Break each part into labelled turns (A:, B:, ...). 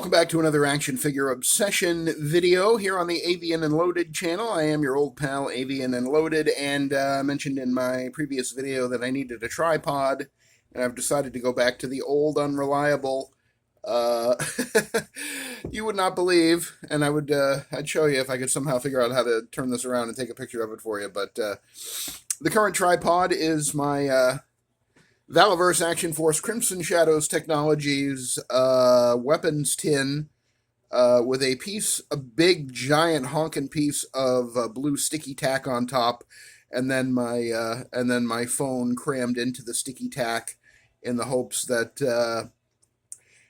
A: Welcome back to another action figure obsession video here on the Avian and Loaded channel. I am your old pal Avian and Loaded, and I mentioned in my previous video that I needed a tripod, and I've decided to go back to the old unreliable, you would not believe, and I'd show you if I could somehow figure out how to turn this around and take a picture of it for you, but the current tripod is my Valaverse Action Force Crimson Shadows Technologies weapons tin with a big giant honkin' piece of blue sticky tack on top, and then my phone crammed into the sticky tack in the hopes that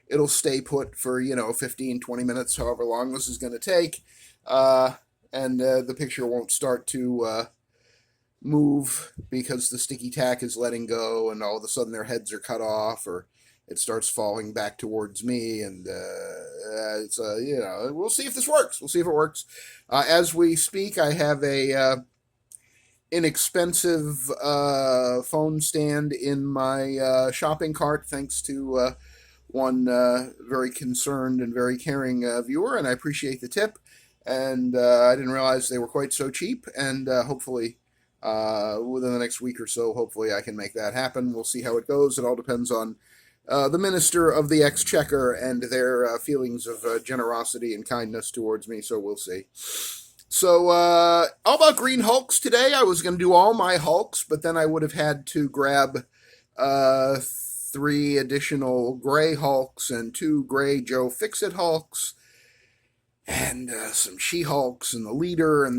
A: it'll stay put for 15-20 minutes, however long this is going to take, and the picture won't start to move because the sticky tack is letting go, and all of a sudden their heads are cut off, or it starts falling back towards me, and we'll see if this works. We'll see if it works. As we speak, I have a inexpensive phone stand in my shopping cart, thanks to one very concerned and very caring viewer, and I appreciate the tip. And I didn't realize they were quite so cheap, and hopefully within the next week or so, hopefully I can make that happen. We'll see how it goes. It all depends on the Minister of the Exchequer and their feelings of generosity and kindness towards me, so we'll see. So, all about green Hulks today. I was going to do all my Hulks, but then I would have had to grab 3 additional gray Hulks and 2 gray Joe Fix-It Hulks, and some She-Hulks and the Leader, and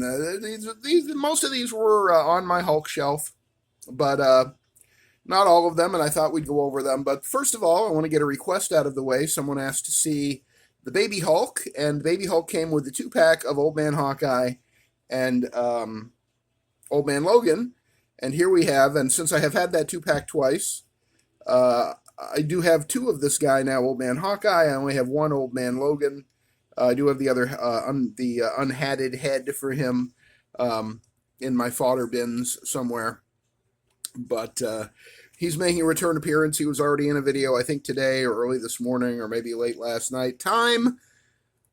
A: most of these were on my Hulk shelf, but not all of them, and I thought we'd go over them. But first of all, I want to get a request out of the way. Someone asked to see the Baby Hulk, and Baby Hulk came with the 2-pack of Old Man Hawkeye and Old Man Logan, and here we have, and since I have had that 2-pack twice, I do have 2 of this guy now, Old Man Hawkeye. I only have 1 Old Man Logan. I do have the other, unhatted head for him in my fodder bins somewhere. But he's making a return appearance. He was already in a video, I think today or early this morning or maybe late last night. Time?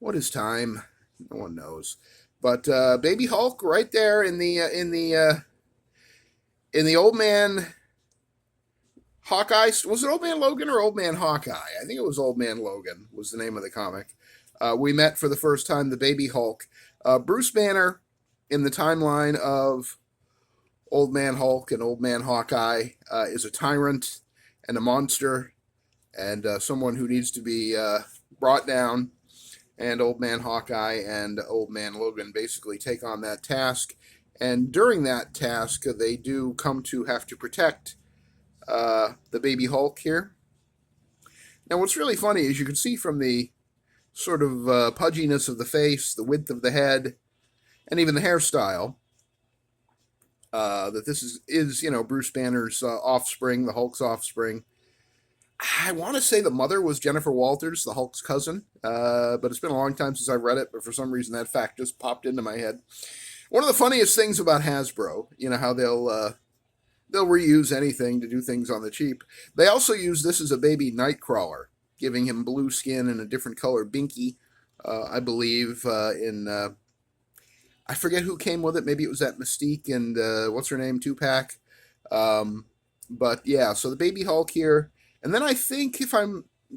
A: What is time? No one knows. But Baby Hulk right there in the Old Man Hawkeye. Was it Old Man Logan or Old Man Hawkeye? I think it was Old Man Logan was the name of the comic. We met for the first time the Baby Hulk. Bruce Banner, in the timeline of Old Man Hulk and Old Man Hawkeye, is a tyrant and a monster, and someone who needs to be brought down. And Old Man Hawkeye and Old Man Logan basically take on that task. And during that task, they do come to have to protect the Baby Hulk here. Now, what's really funny is you can see from the sort of pudginess of the face, the width of the head, and even the hairstyle, that this is Bruce Banner's offspring, the Hulk's offspring. I want to say the mother was Jennifer Walters, the Hulk's cousin, but it's been a long time since I've read it, but for some reason that fact just popped into my head. One of the funniest things about Hasbro, how they'll reuse anything to do things on the cheap. They also use this as a baby Nightcrawler, giving him blue skin and a different color binky, I believe, I forget who came with it. Maybe it was that Mystique and, what's her name, 2-pack. But yeah, so the Baby Hulk here. And then I think,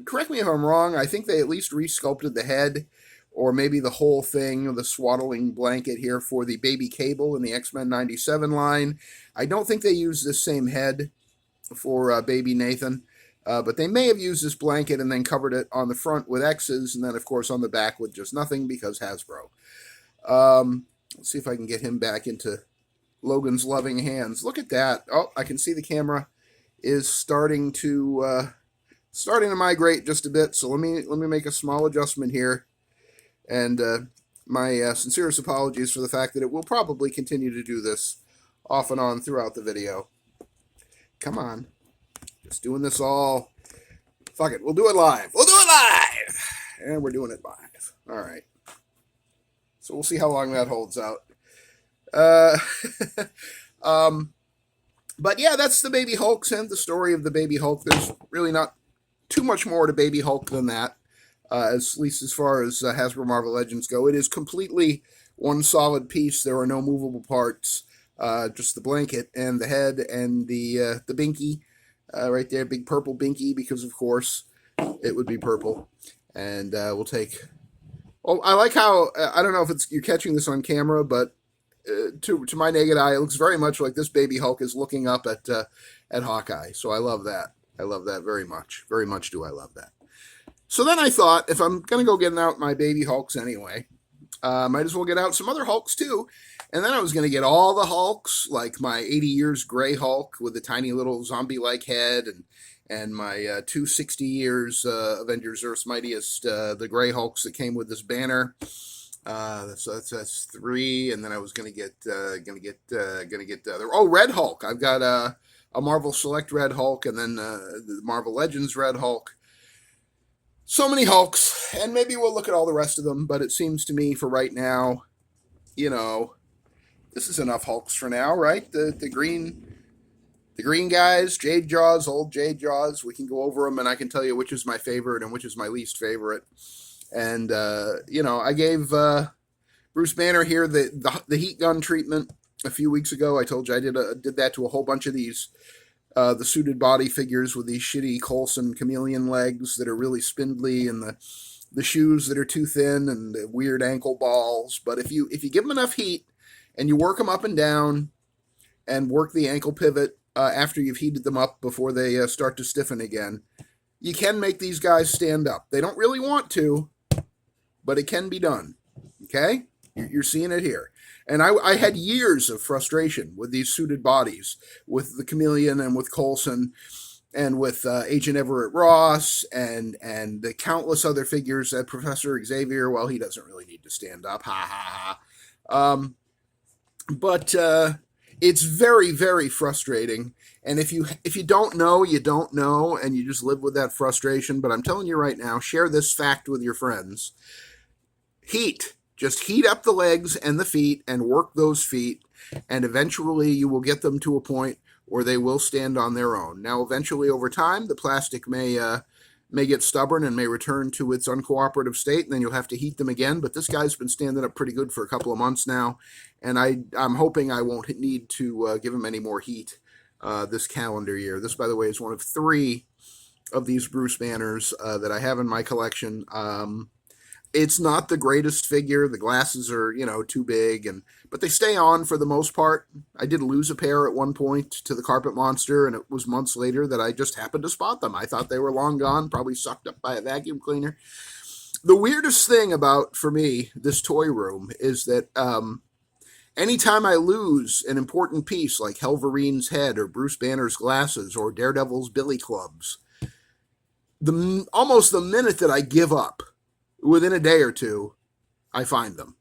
A: correct me if I'm wrong, I think they at least resculpted the head, or maybe the whole thing, the swaddling blanket here for the Baby Cable in the X-Men 97 line. I don't think they used this same head for Baby Nathan. But they may have used this blanket and then covered it on the front with X's, and then, of course, on the back with just nothing, because Hasbro. Let's see if I can get him back into Logan's loving hands. Look at that. Oh, I can see the camera is starting to migrate just a bit, so let me make a small adjustment here. And my sincerest apologies for the fact that it will probably continue to do this off and on throughout the video. Come on. Just doing this all. Fuck it. We'll do it live. We'll do it live! And we're doing it live. All right. So we'll see how long that holds out. But yeah, that's the Baby Hulks and the story of the Baby Hulk. There's really not too much more to Baby Hulk than that. at least as far as Hasbro Marvel Legends go. It is completely one solid piece. There are no movable parts, just the blanket and the head and the binky right there, big purple binky, because of course it would be purple. And we'll take. Oh, I like how I don't know if you're catching this on camera, but to my naked eye, it looks very much like this baby Hulk is looking up at Hawkeye. So I love that. I love that very much. Very much do I love that. So then I thought, if I'm going to go get out my baby Hulks anyway, might as well get out some other Hulks too. And then I was going to get all the Hulks, like my 80 years gray Hulk with the tiny little zombie-like head, and my 260 years Avengers Earth's Mightiest, the gray Hulks that came with this banner. So that's 3, and then I was gonna get the other. Oh, Red Hulk. I've got a Marvel Select Red Hulk, and then the Marvel Legends Red Hulk. So many Hulks, and maybe we'll look at all the rest of them. But it seems to me, for right now, this is enough Hulks for now, right? The green guys, Jade Jaws, old Jade Jaws. We can go over them, and I can tell you which is my favorite and which is my least favorite. And, I gave Bruce Banner here the heat gun treatment a few weeks ago. I told you I did that to a whole bunch of these, the suited body figures with these shitty Coulson chameleon legs that are really spindly, and the shoes that are too thin, and the weird ankle balls. But if you give them enough heat and you work them up and down and work the ankle pivot after you've heated them up before they start to stiffen again, you can make these guys stand up. They don't really want to, but it can be done. Okay? You're seeing it here. And I had years of frustration with these suited bodies, with the Chameleon and with Coulson and with Agent Everett Ross and the countless other figures that Professor Xavier, well, he doesn't really need to stand up. Ha, ha, ha. But it's very, very frustrating. And if you don't know, you don't know, and you just live with that frustration. But I'm telling you right now, share this fact with your friends. Heat. Just heat up the legs and the feet and work those feet, and eventually you will get them to a point where they will stand on their own. Now, eventually, over time, the plastic may get stubborn and may return to its uncooperative state, and then you'll have to heat them again. But this guy's been standing up pretty good for a couple of months now, and I'm hoping I won't need to give him any more heat this calendar year. This, by the way, is one of 3 of these Bruce Banners that I have in my collection. It's not the greatest figure. The glasses are, too big, but they stay on for the most part. I did lose a pair at one point to the Carpet Monster, and it was months later that I just happened to spot them. I thought they were long gone, probably sucked up by a vacuum cleaner. The weirdest thing about, for me, this toy room is that anytime I lose an important piece like Helverine's head or Bruce Banner's glasses or Daredevil's billy clubs, almost the minute that I give up, within a day or two, I find them.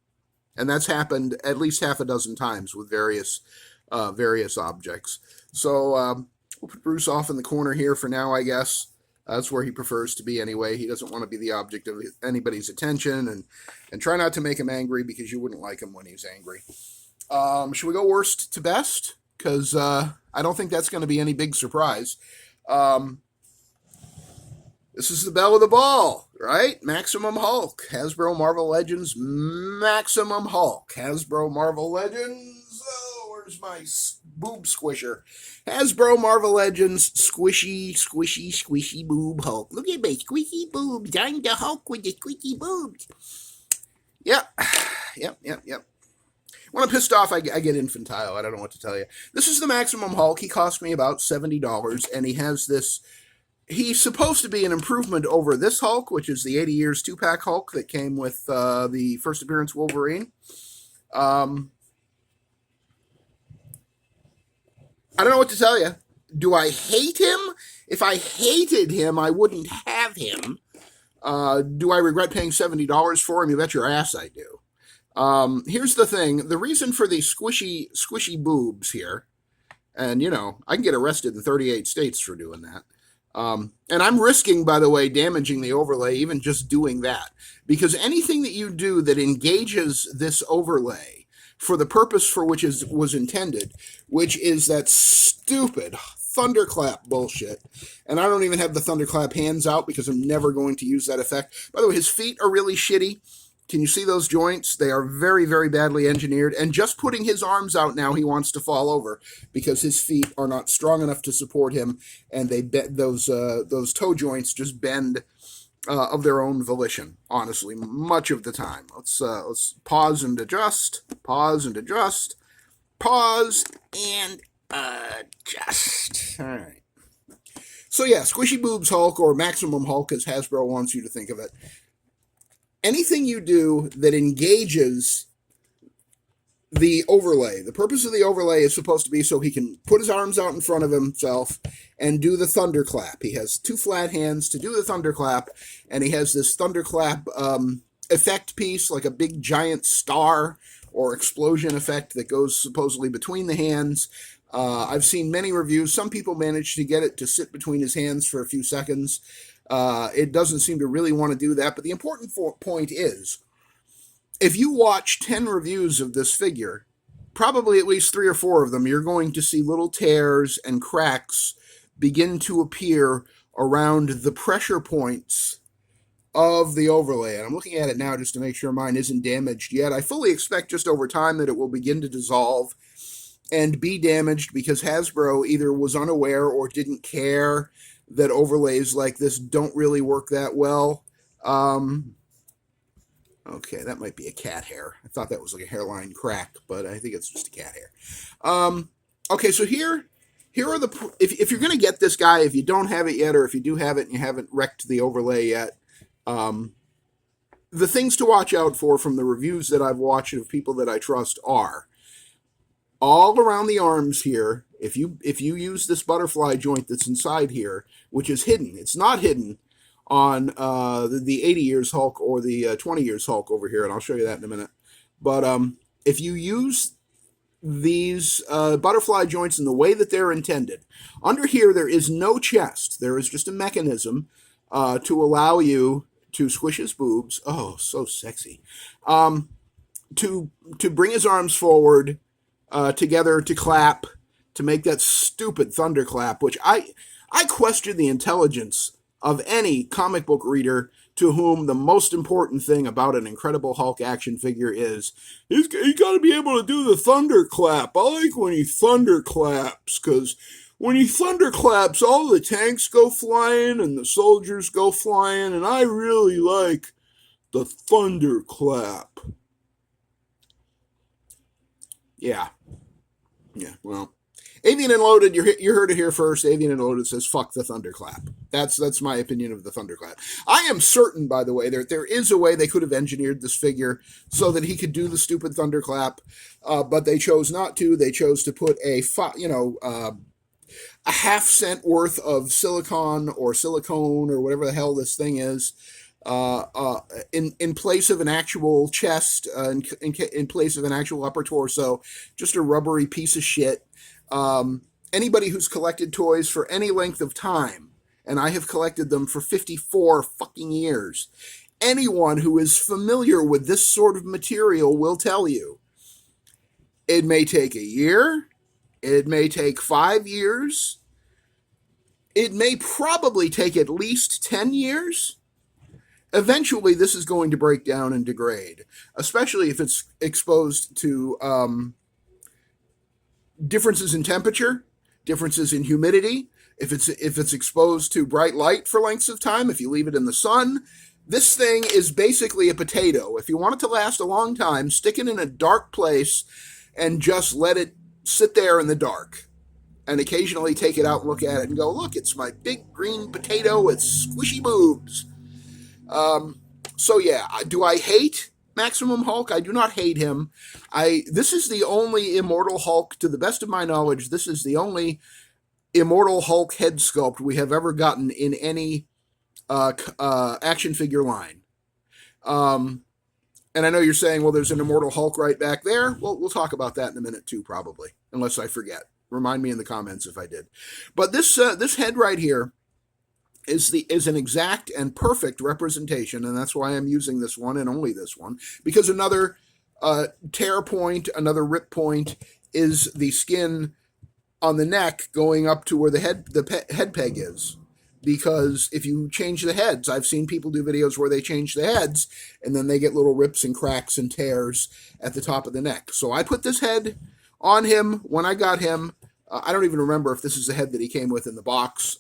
A: And that's happened at least half a dozen times with various objects. So we'll put Bruce off in the corner here for now, I guess. That's where he prefers to be anyway. He doesn't want to be the object of anybody's attention, and try not to make him angry, because you wouldn't like him when he's angry. Should we go worst to best? Because I don't think that's going to be any big surprise. This is the belle of the ball, right? Maximum Hulk. Hasbro Marvel Legends Maximum Hulk. Hasbro Marvel Legends. Oh, where's my boob squisher? Hasbro Marvel Legends squishy, squishy, squishy boob Hulk. Look at my squishy boobs. I'm the Hulk with the squishy boobs. Yep. When I'm pissed off, I get infantile. I don't know what to tell you. This is the Maximum Hulk. He cost me about $70, and he has this. He's supposed to be an improvement over this Hulk, which is the 80 years 2-pack Hulk that came with the first appearance Wolverine. I don't know what to tell you. Do I hate him? If I hated him, I wouldn't have him. Do I regret paying $70 for him? You bet your ass I do. Here's the thing. The reason for these squishy boobs here, and, I can get arrested in 38 states for doing that. And I'm risking, by the way, damaging the overlay, even just doing that. Because anything that you do that engages this overlay for the purpose for which was intended, which is that stupid thunderclap bullshit. And I don't even have the thunderclap hands out because I'm never going to use that effect. By the way, his feet are really shitty. Can you see those joints? They are very, very badly engineered. And just putting his arms out now, he wants to fall over because his feet are not strong enough to support him, and those toe joints just bend of their own volition. Honestly, much of the time. Let's pause and adjust. Pause and adjust. Pause and adjust. All right. So yeah, Squishy Boobs Hulk, or Maximum Hulk as Hasbro wants you to think of it. Anything you do that engages the overlay. The purpose of the overlay is supposed to be so he can put his arms out in front of himself and do the thunderclap. He has two flat hands to do the thunderclap, and he has this thunderclap effect piece, like a big giant star or explosion effect that goes supposedly between the hands. I've seen many reviews. Some people manage to get it to sit between his hands for a few seconds. It doesn't seem to really want to do that, but the important point is, if you watch 10 reviews of this figure, probably at least 3 or 4 of them, you're going to see little tears and cracks begin to appear around the pressure points of the overlay. And I'm looking at it now just to make sure mine isn't damaged yet. I fully expect just over time that it will begin to dissolve and be damaged because Hasbro either was unaware or didn't care that overlays like this don't really work that well. Okay, that might be a cat hair. I thought that was like a hairline crack, but I think it's just a cat hair. Okay, so here are the... If you're going to get this guy, if you don't have it yet, or if you do have it and you haven't wrecked the overlay yet, the things to watch out for from the reviews that I've watched of people that I trust are all around the arms here. If you use this butterfly joint that's inside here, which is hidden, it's not hidden on the 80 years Hulk or the 20 years Hulk over here, and I'll show you that in a minute. But if you use these butterfly joints in the way that they're intended, under here there is no chest. There is just a mechanism to allow you to squish his boobs. Oh, so sexy. To bring his arms forward together to clap, to make that stupid thunderclap, which I question the intelligence of any comic book reader to whom the most important thing about an Incredible Hulk action figure is he's got to be able to do the thunderclap. I like when he thunderclaps, because when he thunderclaps, all the tanks go flying and the soldiers go flying, and I really like the thunderclap. Yeah, well, Avian and Loaded, you heard it here first. Avian and Loaded says, fuck the thunderclap. That's my opinion of the thunderclap. I am certain, by the way, there is a way they could have engineered this figure so that he could do the stupid thunderclap, but they chose not to. They chose to put a half-cent worth of silicone or whatever the hell this thing is, in place of an actual chest, in place of an actual upper torso, just a rubbery piece of shit. Anybody who's collected toys for any length of time, and I have collected them for 54 fucking years, anyone who is familiar with this sort of material will tell you it may take a year, it may take 5 years, it may probably take at least 10 years. Eventually, this is going to break down and degrade, especially if it's exposed to differences in temperature, differences in humidity. If it's exposed to bright light for lengths of time, if you leave it in the sun, this thing is basically a potato. If you want it to last a long time, stick it in a dark place and just let it sit there in the dark. And occasionally take it out and look at it and go, look, it's my big green potato with squishy boobs. So yeah, do I hate Maximum Hulk? I do not hate him. This is the only Immortal Hulk, to the best of my knowledge, this is the only Immortal Hulk head sculpt we have ever gotten in any action figure line. And I know you're saying, well, there's an Immortal Hulk right back there. Well, we'll talk about that in a minute too, probably, unless I forget. Remind me in the comments if I did. But this head right here is an exact and perfect representation, and that's why I'm using this one and only this one, because another tear point, another rip point is the skin on the neck going up to where head peg is. Because if you change the heads, I've seen people do videos where they change the heads and then they get little rips and cracks and tears at the top of the neck. So I put this head on him when I got him. I don't even remember if this is the head that he came with in the box.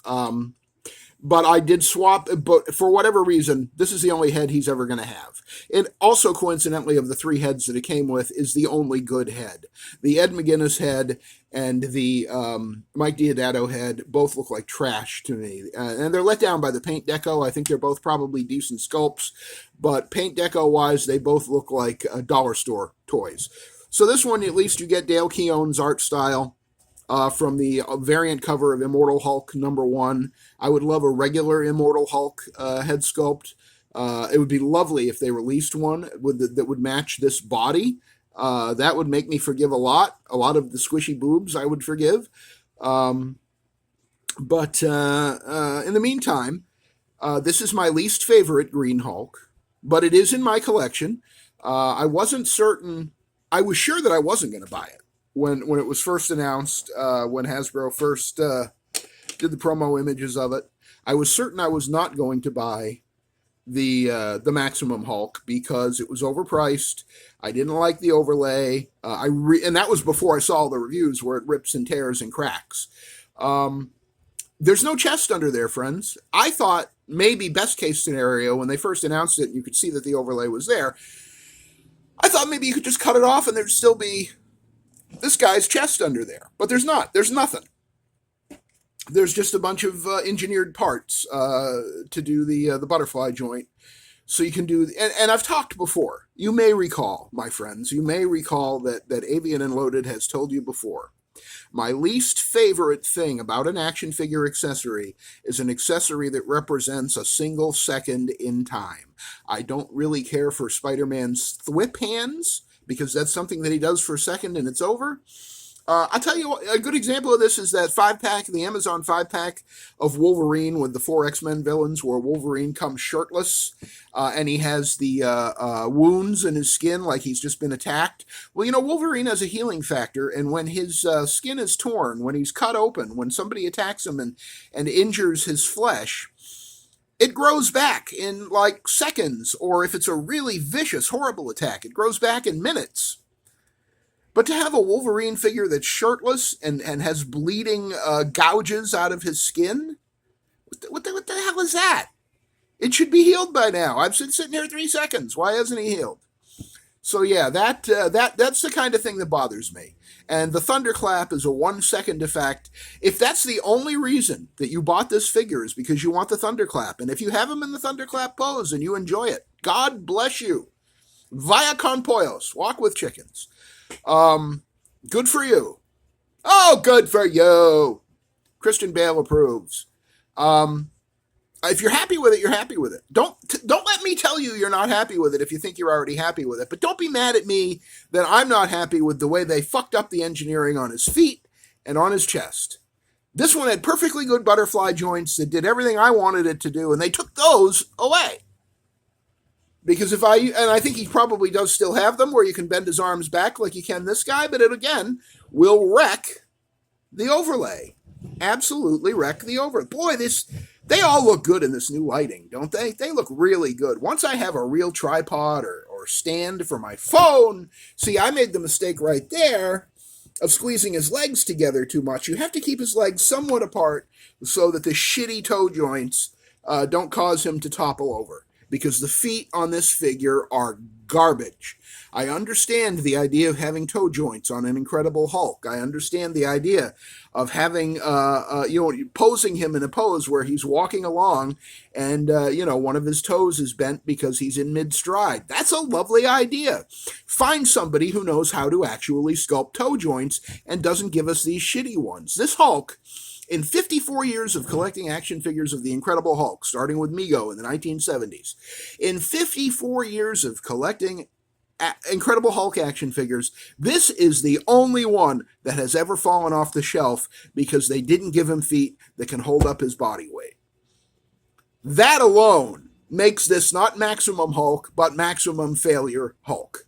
A: But I did swap, but for whatever reason, this is the only head he's ever going to have. It also, coincidentally, of the 3 heads that it came with, is the only good head. The Ed McGuinness head and the Mike Diodato head both look like trash to me. And they're let down by the paint deco. I think they're both probably decent sculpts, but paint deco-wise, they both look like dollar store toys. So this one, at least you get Dale Keown's art style. From the variant cover of Immortal Hulk #1. I would love a regular Immortal Hulk head sculpt. It would be lovely if they released one that would match this body. That would make me forgive a lot. A lot of the squishy boobs I would forgive. But in the meantime, this is my least favorite Green Hulk, but it is in my collection. I wasn't certain. I was sure that I wasn't going to buy it when it was first announced, when Hasbro first did the promo images of it. I was certain I was not going to buy the Maximum Hulk because it was overpriced. I didn't like the overlay. And that was before I saw all the reviews where it rips and tears and cracks. There's no chest under there, friends. I thought maybe best case scenario when they first announced it, and you could see that the overlay was there. I thought maybe you could just cut it off and there'd still be this guy's chest under there, but there's not. There's nothing. There's just a bunch of engineered parts to do the butterfly joint. So you can do, and I've talked before. You may recall, my friends, you may recall that Avian and Loaded has told you before. My least favorite thing about an action figure accessory is an accessory that represents a single second in time. I don't really care for Spider-Man's thwip hands, because that's something that he does for a second and it's over. I'll tell you what, a good example of this is that 5-pack, the Amazon 5-pack of Wolverine with the 4 X-Men villains, where Wolverine comes shirtless and he has the wounds in his skin like he's just been attacked. Well, you know, Wolverine has a healing factor, and when his skin is torn, when he's cut open, when somebody attacks him and injures his flesh, it grows back in like seconds, or if it's a really vicious, horrible attack, it grows back in minutes. But to have a Wolverine figure that's shirtless and has bleeding gouges out of his skin, what the hell is that? It should be healed by now. I've been sitting here 3 seconds. Why hasn't he healed? So yeah, that's the kind of thing that bothers me. And the thunderclap is a 1-second effect. If that's the only reason that you bought this figure is because you want the thunderclap, and if you have him in the thunderclap pose and you enjoy it, God bless you. Vaya con pollos. Walk with chickens. Good for you. Oh, good for you. Christian Bale approves. If you're happy with it, you're happy with it. Don't let me tell you you're not happy with it if you think you're already happy with it. But don't be mad at me that I'm not happy with the way they fucked up the engineering on his feet and on his chest. This one had perfectly good butterfly joints that did everything I wanted it to do, and they took those away. Because I think he probably does still have them where you can bend his arms back like you can this guy, but it again will wreck the overlay. Absolutely wreck the overlay. Boy, they all look good in this new lighting, don't they? They look really good. Once I have a real tripod or stand for my phone, see, I made the mistake right there of squeezing his legs together too much. You have to keep his legs somewhat apart so that the shitty toe joints don't cause him to topple over, because the feet on this figure are garbage. I understand the idea of having toe joints on an Incredible Hulk. I understand the idea of having, posing him in a pose where he's walking along and, one of his toes is bent because he's in mid-stride. That's a lovely idea. Find somebody who knows how to actually sculpt toe joints and doesn't give us these shitty ones. This Hulk, in 54 years of collecting action figures of the Incredible Hulk, starting with Mego in the 1970s, in 54 years of collecting Incredible Hulk action figures, this is the only one that has ever fallen off the shelf because they didn't give him feet that can hold up his body weight. That alone makes this not Maximum Hulk, but Maximum Failure Hulk.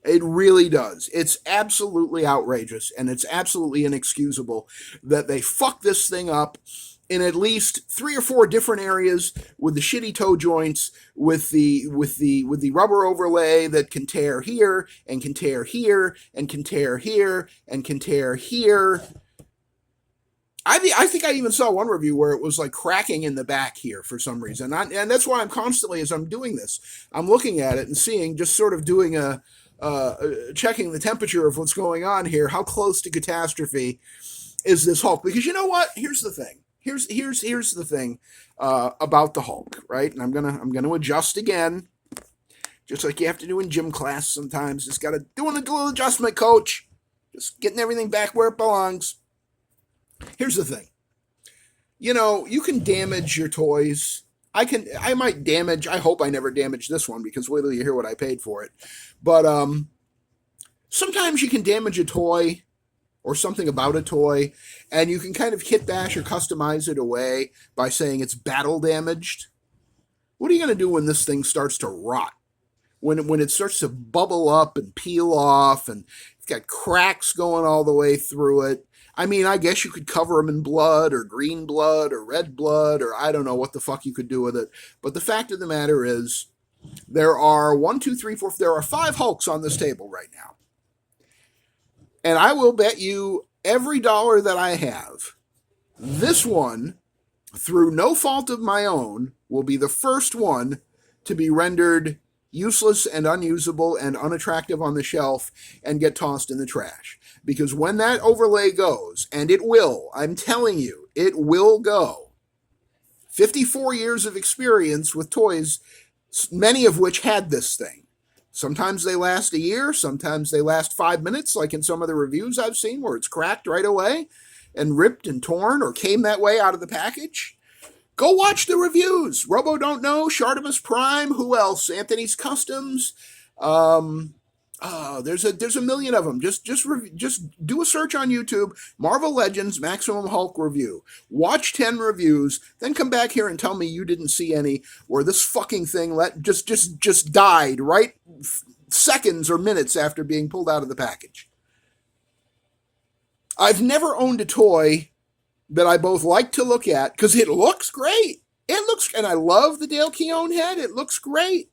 A: It really does. It's absolutely outrageous, and it's absolutely inexcusable that they fuck this thing up in at least 3 or 4 different areas with the shitty toe joints, with the rubber overlay that can tear here and can tear here and can tear here and can tear here. I think I even saw one review where it was like cracking in the back here for some reason, and that's why I'm constantly, as I'm doing this, I'm looking at it and seeing, just sort of doing a checking the temperature of what's going on here. How close to catastrophe is this Hulk? Because you know what? Here's the thing. Here's the thing about the Hulk, right? And I'm gonna adjust again, just like you have to do in gym class sometimes. Just gotta do a little adjustment, coach. Just getting everything back where it belongs. Here's the thing. You know, you can damage your toys. I might damage. I hope I never damage this one, because wait till you hear what I paid for it. But sometimes you can damage a toy or something about a toy, and you can kind of kit bash or customize it away by saying it's battle damaged. What are you going to do when this thing starts to rot? When it starts to bubble up and peel off, and it's got cracks going all the way through it. I mean, I guess you could cover them in blood or green blood or red blood, or I don't know what the fuck you could do with it. But the fact of the matter is, there are 5 Hulks on this table right now. And I will bet you every dollar that I have, this one, through no fault of my own, will be the first one to be rendered useless and unusable and unattractive on the shelf and get tossed in the trash. Because when that overlay goes, and it will, I'm telling you, it will go. 54 years of experience with toys, many of which had this thing. Sometimes they last a year, sometimes they last 5 minutes, like in some of the reviews I've seen where it's cracked right away and ripped and torn or came that way out of the package. Go watch the reviews. Robo Don't Know, Shartimus Prime, who else? Anthony's Customs. There's a million of them. Just do a search on YouTube. Marvel Legends Maximum Hulk review. Watch 10 reviews, then come back here and tell me you didn't see any where this fucking thing just died right seconds or minutes after being pulled out of the package. I've never owned a toy that I both like to look at, because it looks great. And I love the Dale Keown head. It looks great.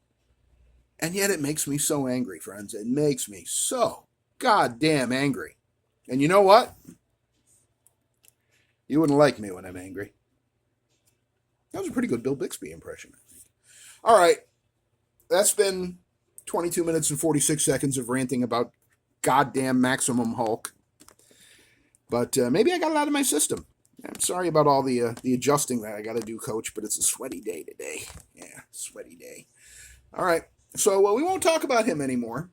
A: And yet it makes me so angry, friends. It makes me so goddamn angry. And you know what? You wouldn't like me when I'm angry. That was a pretty good Bill Bixby impression, I think. All right. That's been 22 minutes and 46 seconds of ranting about goddamn Maximum Hulk. But maybe I got it out of my system. I'm sorry about all the adjusting that I got to do, Coach, but it's a sweaty day today. Yeah, sweaty day. All right. So we won't talk about him anymore.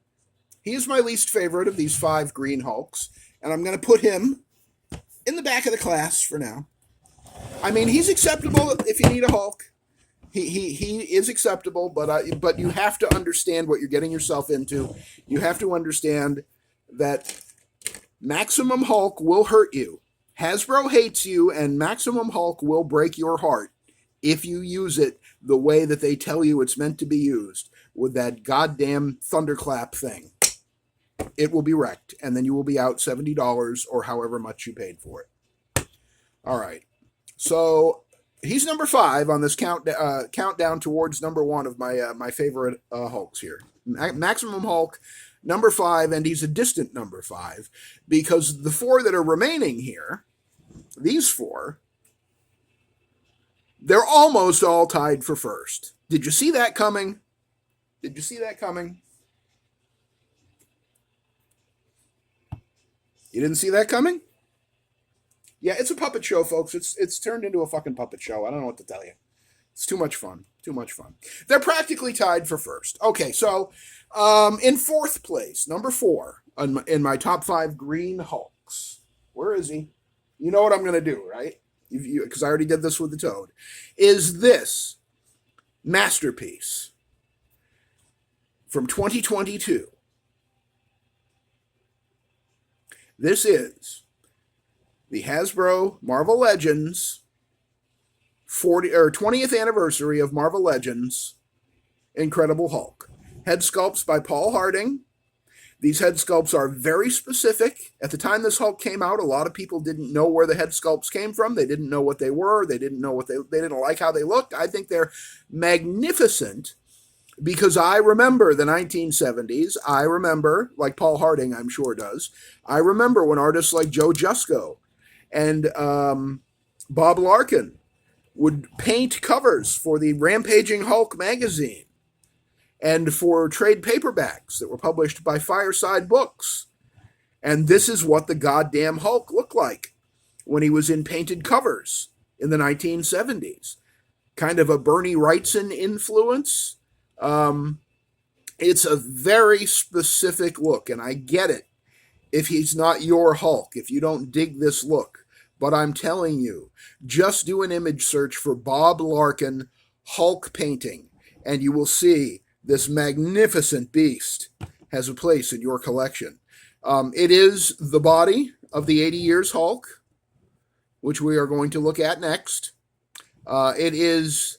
A: He is my least favorite of these 5 Green Hulks, and I'm going to put him in the back of the class for now. I mean, he's acceptable if you need a Hulk. He is acceptable, but you have to understand what you're getting yourself into. You have to understand that Maximum Hulk will hurt you. Hasbro hates you, and Maximum Hulk will break your heart if you use it the way that they tell you it's meant to be used, with that goddamn thunderclap thing. It will be wrecked, and then you will be out $70 or however much you paid for it. All right. So he's number 5 on this countdown towards number 1 of my favorite Hulks here. Maximum Hulk, number 5, and he's a distant number 5, because the 4 that are remaining here, these 4, they're almost all tied for first. Did you see that coming? Did you see that coming? You didn't see that coming? Yeah, it's a puppet show, folks. It's turned into a fucking puppet show. I don't know what to tell you. It's too much fun. Too much fun. They're practically tied for first. Okay, so in 4th place, number 4 in my top 5 Green Hulks. Where is he? You know what I'm going to do, right? Because I already did this with the Toad. Is this masterpiece from 2022? This is the Hasbro Marvel Legends 20th anniversary of Marvel Legends Incredible Hulk. Head sculpts by Paul Harding. These head sculpts are very specific. At the time this Hulk came out, a lot of people didn't know where the head sculpts came from. They didn't know what they were. They didn't know what they didn't like how they looked. I think they're magnificent because I remember the 1970s. I remember, like Paul Harding, I'm sure does. I remember when artists like Joe Jusko and Bob Larkin would paint covers for the Rampaging Hulk magazine and for trade paperbacks that were published by Fireside Books. And this is what the goddamn Hulk looked like when he was in painted covers in the 1970s. Kind of a Bernie Wrightson influence. It's a very specific look, and I get it if he's not your Hulk, if you don't dig this look. But I'm telling you, just do an image search for Bob Larkin Hulk painting, and you will see this magnificent beast has a place in your collection. It is the body of the 80 Years Hulk, which we are going to look at next. It is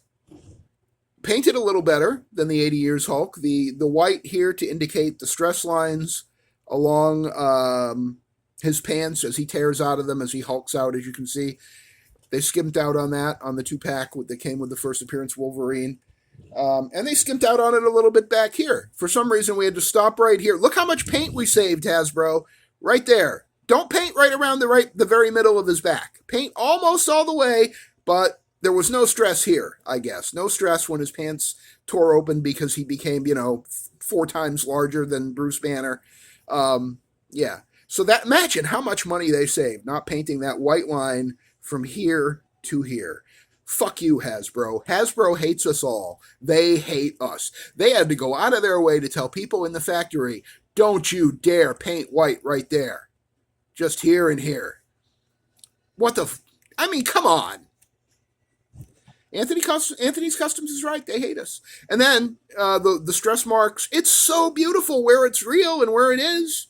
A: painted a little better than the 80 Years Hulk. The white here to indicate the stress lines along his pants as he tears out of them, as he hulks out, as you can see. They skimped out on that on the 2-pack that came with the first appearance Wolverine. And they skimped out on it a little bit back here. For some reason, we had to stop right here. Look how much paint we saved, Hasbro. Right there. Don't paint right around the very middle of his back. Paint almost all the way, but there was no stress here, I guess. No stress when his pants tore open because he became, 4 times larger than Bruce Banner. Yeah. So imagine how much money they saved not painting that white line from here to here. Fuck you, Hasbro. Hasbro hates us all. They hate us. They had to go out of their way to tell people in the factory, don't you dare paint white right there. Just here and here. Come on. Anthony's Customs is right. They hate us. And then the stress marks. It's so beautiful where it's real and where it is.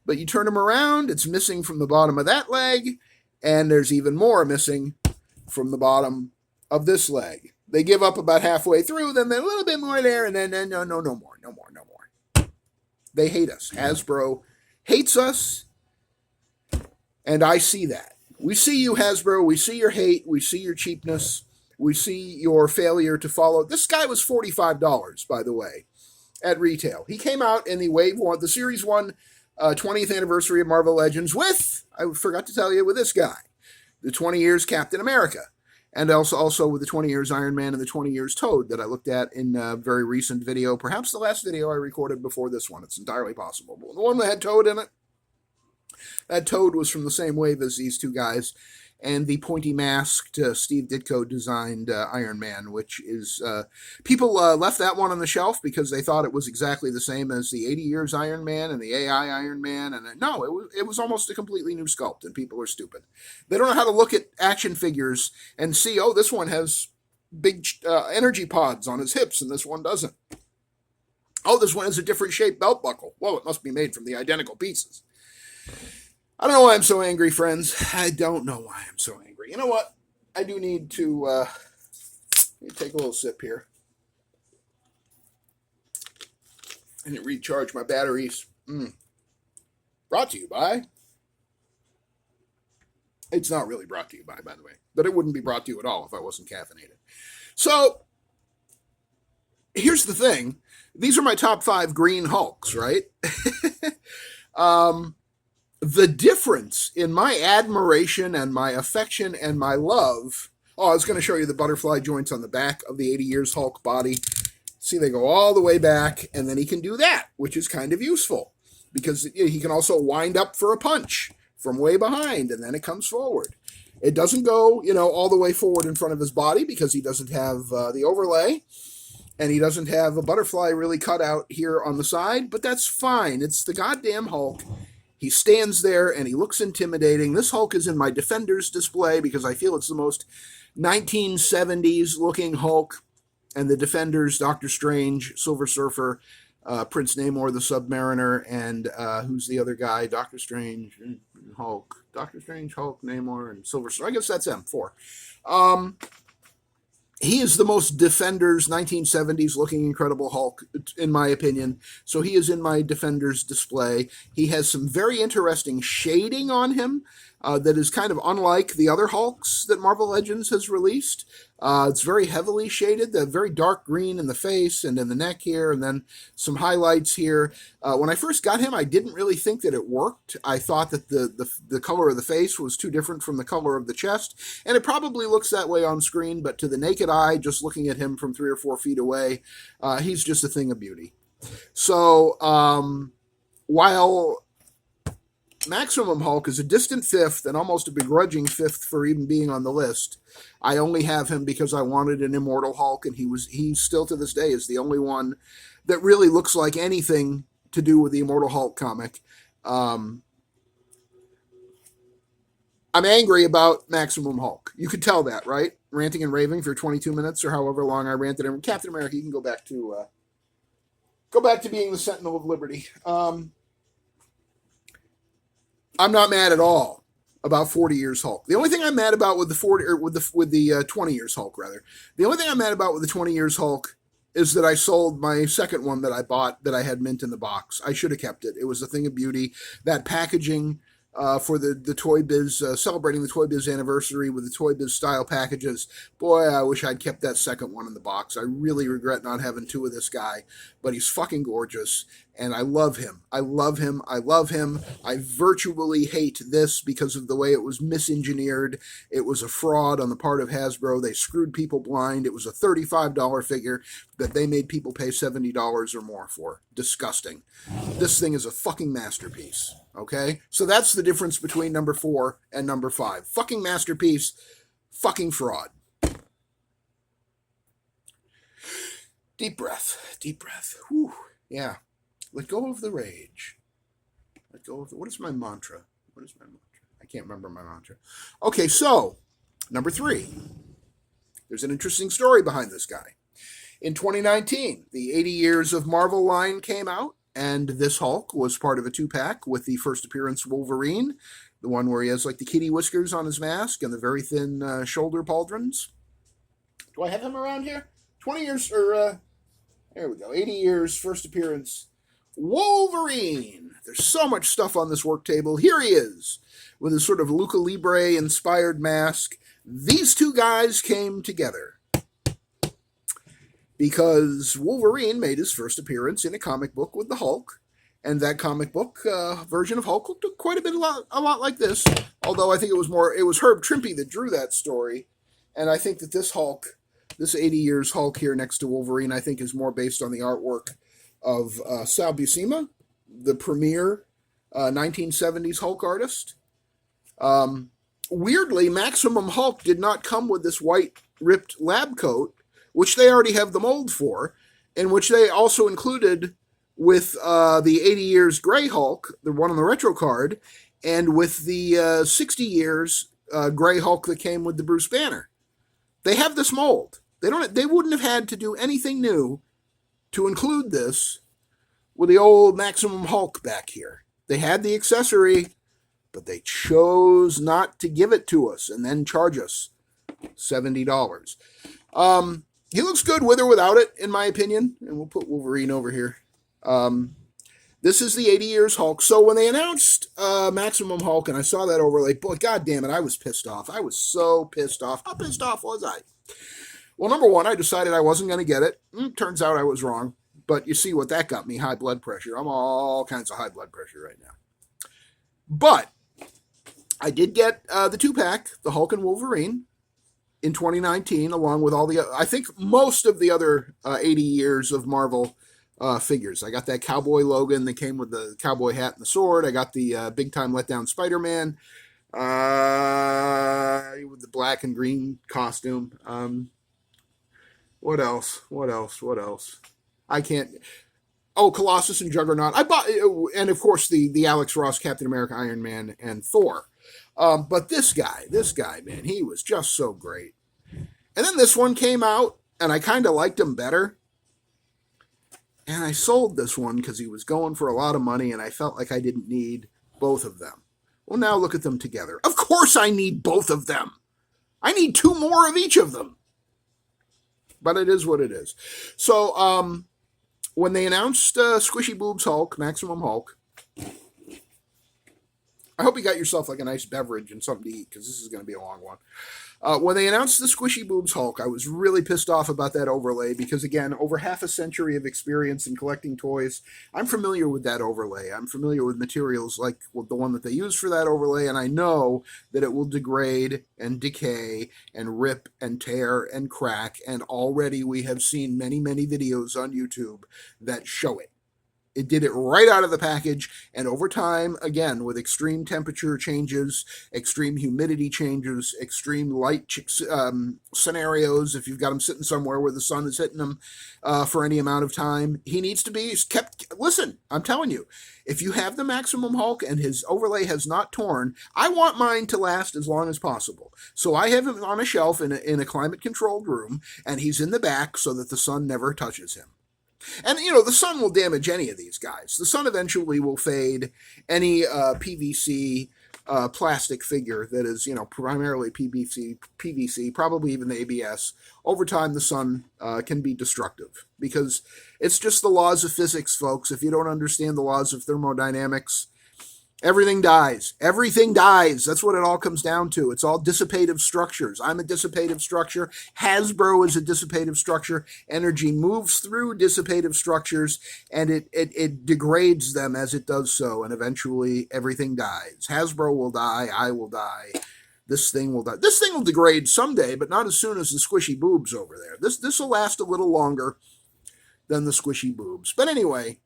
A: But you turn them around, it's missing from the bottom of that leg, and there's even more missing from the bottom of this leg. They give up about halfway through, then there's a little bit more there, and then no more. They hate us. Hasbro hates us, and I see that. We see you, Hasbro. We see your hate. We see your cheapness. We see your failure to follow. This guy was $45, by the way, at retail. He came out in the Series 1 20th anniversary of Marvel Legends I forgot to tell you, with this guy, the 20 years Captain America, and also with the 20 years Iron Man and the 20 years Toad that I looked at in a very recent video, perhaps the last video I recorded before this one. It's entirely possible. But the one that had Toad in it, that Toad was from the same wave as these two guys, and the pointy masked Steve Ditko designed Iron Man, which is, people left that one on the shelf because they thought it was exactly the same as the 80 Years Iron Man and the AI Iron Man, and no, it was almost a completely new sculpt, and people are stupid. They don't know how to look at action figures and see, oh, this one has big energy pods on his hips, and this one doesn't. Oh, this one has a different shaped belt buckle. Well, it must be made from the identical pieces. I don't know why I'm so angry, friends. I don't know why I'm so angry. You know what? I do need to take a little sip here. And recharge my batteries. Brought to you by... It's not really brought to you by the way. But it wouldn't be brought to you at all if I wasn't caffeinated. So, here's the thing. These are my top 5 green Hulks, right? The difference in my admiration and my affection and my love... Oh, I was going to show you the butterfly joints on the back of the 80 Years Hulk body. See, they go all the way back, and then he can do that, which is kind of useful. Because he can also wind up for a punch from way behind, and then it comes forward. It doesn't go, all the way forward in front of his body because he doesn't have the overlay, and he doesn't have a butterfly really cut out here on the side, but that's fine. It's the goddamn Hulk. He stands there, and he looks intimidating. This Hulk is in my Defenders display because I feel it's the most 1970s-looking Hulk, and the Defenders, Doctor Strange, Silver Surfer, Prince Namor the Submariner, and who's the other guy? Doctor Strange, Hulk. Doctor Strange, Hulk, Namor, and Silver Surfer. I guess that's them, 4. he is the most Defenders 1970s looking Incredible Hulk, in my opinion. So he is in my Defenders display. He has some very interesting shading on him that is kind of unlike the other Hulks that Marvel Legends has released. It's very heavily shaded, the very dark green in the face and in the neck here, and then some highlights here. When I first got him, I didn't really think that it worked. I thought that the color of the face was too different from the color of the chest, and it probably looks that way on screen, but to the naked eye, just looking at him from 3 or 4 feet away, he's just a thing of beauty. So while Maximum Hulk is a distant fifth and almost a begrudging fifth for even being on the list, I only have him because I wanted an Immortal Hulk, and he still to this day is the only one that really looks like anything to do with the Immortal Hulk comic. I'm angry about Maximum Hulk. You could tell that, right? Ranting and raving for 22 minutes or however long I ranted. And Captain America, you can go back to being the Sentinel of Liberty. I'm not mad at all about 40 Years Hulk. The only thing I'm mad about with the 20 Years Hulk, rather. The only thing I'm mad about with the 20 Years Hulk is that I sold my second one that I bought that I had mint in the box. I should have kept it. It was a thing of beauty. That packaging for the Toy Biz, celebrating the Toy Biz anniversary with the Toy Biz style packages. Boy, I wish I'd kept that second one in the box. I really regret not having 2 of this guy, but he's fucking gorgeous, and I love him. I love him. I love him. I virtually hate this because of the way it was misengineered. It was a fraud on the part of Hasbro. They screwed people blind. It was a $35 figure that they made people pay $70 or more for. Disgusting. This thing is a fucking masterpiece. Okay? So that's the difference between number 4 and number 5. Fucking masterpiece. Fucking fraud. Deep breath. Deep breath. Whew. Yeah. Let go of the rage. Let go of the... What is my mantra? What is my mantra? I can't remember my mantra. Okay, so, number 3. There's an interesting story behind this guy. In 2019, the 80 Years of Marvel line came out, and this Hulk was part of a 2-pack with the first appearance Wolverine, the one where he has like the kitty whiskers on his mask and the very thin shoulder pauldrons. Do I have him around here? 20 years, or there we go, 80 Years, first appearance Wolverine. There's so much stuff on this work table. Here he is, with his sort of Luca Libre-inspired mask. These 2 guys came together because Wolverine made his first appearance in a comic book with the Hulk, and that comic book version of Hulk looked quite a lot like this, although I think it was Herb Trimpe that drew that story, and I think that this Hulk, this 80 Years Hulk here next to Wolverine, I think is more based on the artwork of Sal Buscema, the premier 1970s Hulk artist. Weirdly, Maximum Hulk did not come with this white ripped lab coat, which they already have the mold for, and which they also included with the 80 Years Gray Hulk, the one on the retro card, and with the 60 Years Gray Hulk that came with the Bruce Banner. They have this mold. They wouldn't have had to do anything new to include this with the old Maximum Hulk back here. They had the accessory, but they chose not to give it to us and then charge us $70. He looks good with or without it, in my opinion. And we'll put Wolverine over here. This is the 80 Years Hulk. So when they announced Maximum Hulk, and I saw that overlay, boy, God damn it, I was pissed off. I was so pissed off. How pissed off was I? Well, number 1, I decided I wasn't going to get it. Turns out I was wrong. But you see what that got me, high blood pressure. I'm all kinds of high blood pressure right now. But I did get the 2-pack, the Hulk and Wolverine, in 2019, along with all the, I think most of the other 80 Years of Marvel figures. I got that Cowboy Logan that came with the cowboy hat and the sword. I got the Big Time Letdown Spider-Man with the black and green costume. What else? I can't... Oh, Colossus and Juggernaut. I bought... And, of course, the Alex Ross Captain America, Iron Man, and Thor. But this guy, man, he was just so great. And then this one came out, and I kind of liked him better. And I sold this one because he was going for a lot of money, and I felt like I didn't need both of them. Well, now look at them together. Of course I need both of them. I need 2 more of each of them. but it is what it is. So when they announced Squishy Boobs Hulk, Maximum Hulk, I hope you got yourself like a nice beverage and something to eat because this is going to be a long one. When they announced the Squishy Boobs Hulk, I was really pissed off about that overlay because, again, over half a century of experience in collecting toys, I'm familiar with that overlay. I'm familiar with materials like the one that they use for that overlay, and I know that it will degrade and decay and rip and tear and crack, and already we have seen many, many videos on YouTube that show it. It did it right out of the package, and over time, again, with extreme temperature changes, extreme humidity changes, extreme light scenarios, if you've got him sitting somewhere where the sun is hitting him for any amount of time, he needs to be kept. Listen, I'm telling you, if you have the Maximum Hulk and his overlay has not torn, I want mine to last as long as possible. So I have him on a shelf in a climate-controlled room, and he's in the back so that the sun never touches him. And, you know, the sun will damage any of these guys. The sun eventually will fade any PVC plastic figure that is, you know, primarily PVC, probably even the ABS. Over time, the sun can be destructive because it's just the laws of physics, folks. If you don't understand the laws of thermodynamics, everything dies. Everything dies. That's what it all comes down to. It's all dissipative structures. I'm a dissipative structure. Hasbro is a dissipative structure. Energy moves through dissipative structures, and it degrades them as it does so, and eventually everything dies. Hasbro will die. I will die. This thing will die. This thing will degrade someday, but not as soon as the Squishy Boobs over there. This will last a little longer than the Squishy Boobs. But anyway,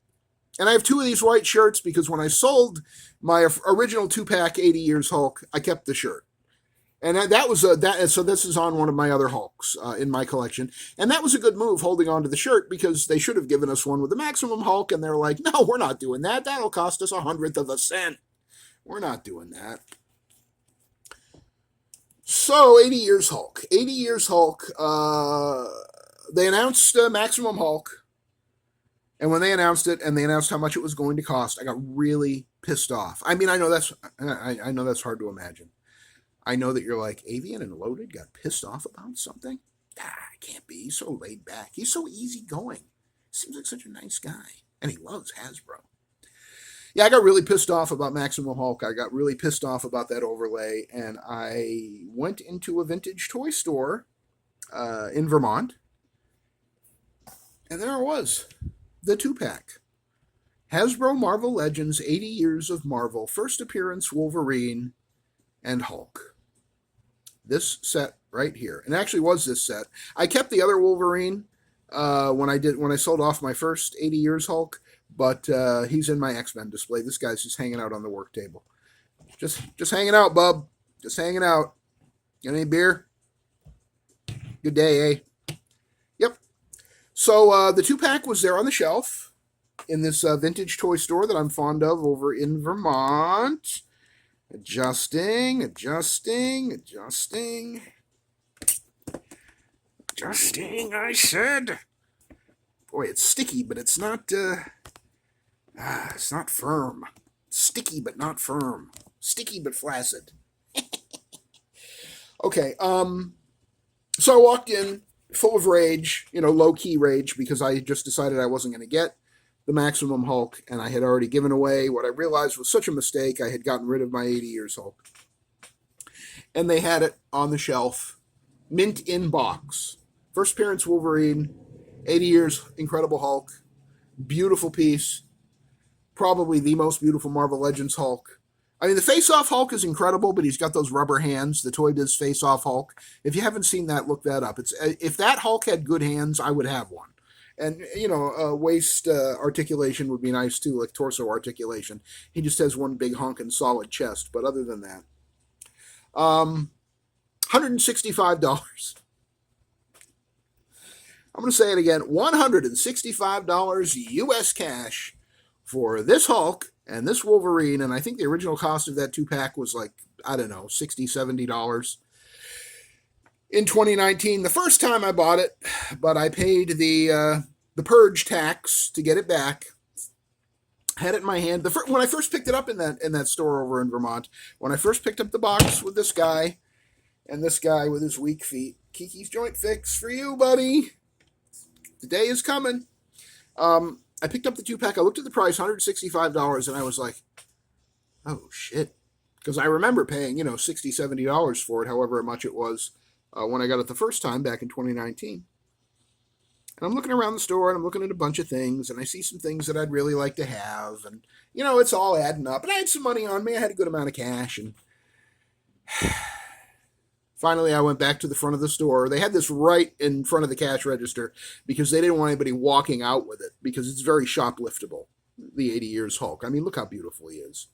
A: and I have two of these white shirts because when I sold my original 2-pack 80 Years Hulk, I kept the shirt. And that was so this is on one of my other Hulks in my collection. And that was a good move, holding on to the shirt, because they should have given us one with the Maximum Hulk, and they're like, no, we're not doing that. That'll cost us 1/100 of a cent. We're not doing that. So, 80 Years Hulk. 80 Years Hulk, they announced Maximum Hulk. And when they announced it, and they announced how much it was going to cost, I got really pissed off. I mean, I know that's hard to imagine. I know that you're like, Avian and Loaded got pissed off about something? Can't be. He's so laid back. He's so easygoing. Seems like such a nice guy. And he loves Hasbro. Yeah, I got really pissed off about Maximum Hulk. I got really pissed off about that overlay. And I went into a vintage toy store in Vermont. And there it was. The 2-pack. Hasbro Marvel Legends 80 Years of Marvel. First appearance Wolverine and Hulk. This set right here. And actually was this set. I kept the other Wolverine when I sold off my first 80 Years Hulk, but he's in my X-Men display. This guy's just hanging out on the work table. Just hanging out, bub. Just hanging out. Got any beer? Good day, eh? Yep. So the 2-pack was there on the shelf in this vintage toy store that I'm fond of over in Vermont. Adjusting, I said. Boy, it's sticky, but it's not firm. Sticky, but not firm. Sticky, but flaccid. Okay, so I walked in full of rage, low-key rage, because I just decided I wasn't going to get the Maximum Hulk, and I had already given away what I realized was such a mistake. I had gotten rid of my 80 Years Hulk. And they had it on the shelf, mint in box. First appearance Wolverine, 80 Years Incredible Hulk, beautiful piece, probably the most beautiful Marvel Legends Hulk. I mean, the Face-Off Hulk is incredible, but he's got those rubber hands, the Toy Biz Face-Off Hulk. If you haven't seen that, look that up. If that Hulk had good hands, I would have one. And, waist articulation would be nice, too, like torso articulation. He just has one big honking solid chest, but other than that. $165. I'm going to say it again, $165 US cash for this Hulk and this Wolverine, and I think the original cost of that 2-pack was like, I don't know, $60, $70 in 2019. The first time I bought it, but I paid the purge tax to get it back. Had it in my hand. When I first picked it up in that store over in Vermont, when I first picked up the box with this guy, and this guy with his weak feet, Kiki's Joint Fix for you, buddy. The day is coming. I picked up the 2-pack. I looked at the price, $165, and I was like, oh, shit. Because I remember paying, $60, $70 for it, however much it was when I got it the first time back in 2019. And I'm looking around the store, and I'm looking at a bunch of things, and I see some things that I'd really like to have. And, it's all adding up. And I had some money on me. I had a good amount of cash. And finally, I went back to the front of the store. They had this right in front of the cash register because they didn't want anybody walking out with it because it's very shopliftable, the 80 Years Hulk. I mean, look how beautiful he is.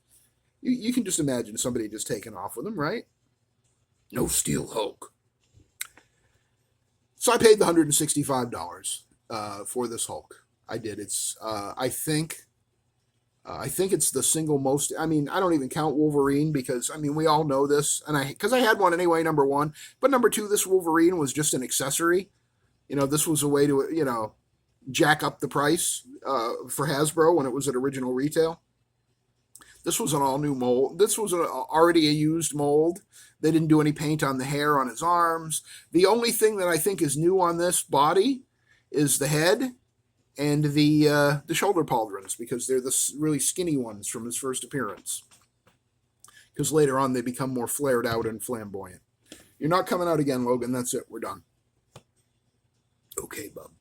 A: You can just imagine somebody just taking off with him, right? No steel Hulk. So I paid the $165 for this Hulk. I did. It's I think it's the single most. I mean, I don't even count Wolverine because we all know this, and because I had one anyway. Number one, but number two, this Wolverine was just an accessory. This was a way to jack up the price for Hasbro when it was at original retail. This was an all-new mold. This was already a used mold. They didn't do any paint on the hair on his arms. The only thing that I think is new on this body is the head and the shoulder pauldrons, because they're the really skinny ones from his first appearance. Because later on they become more flared out and flamboyant. You're not coming out again, Logan. That's it. We're done. Okay, bub.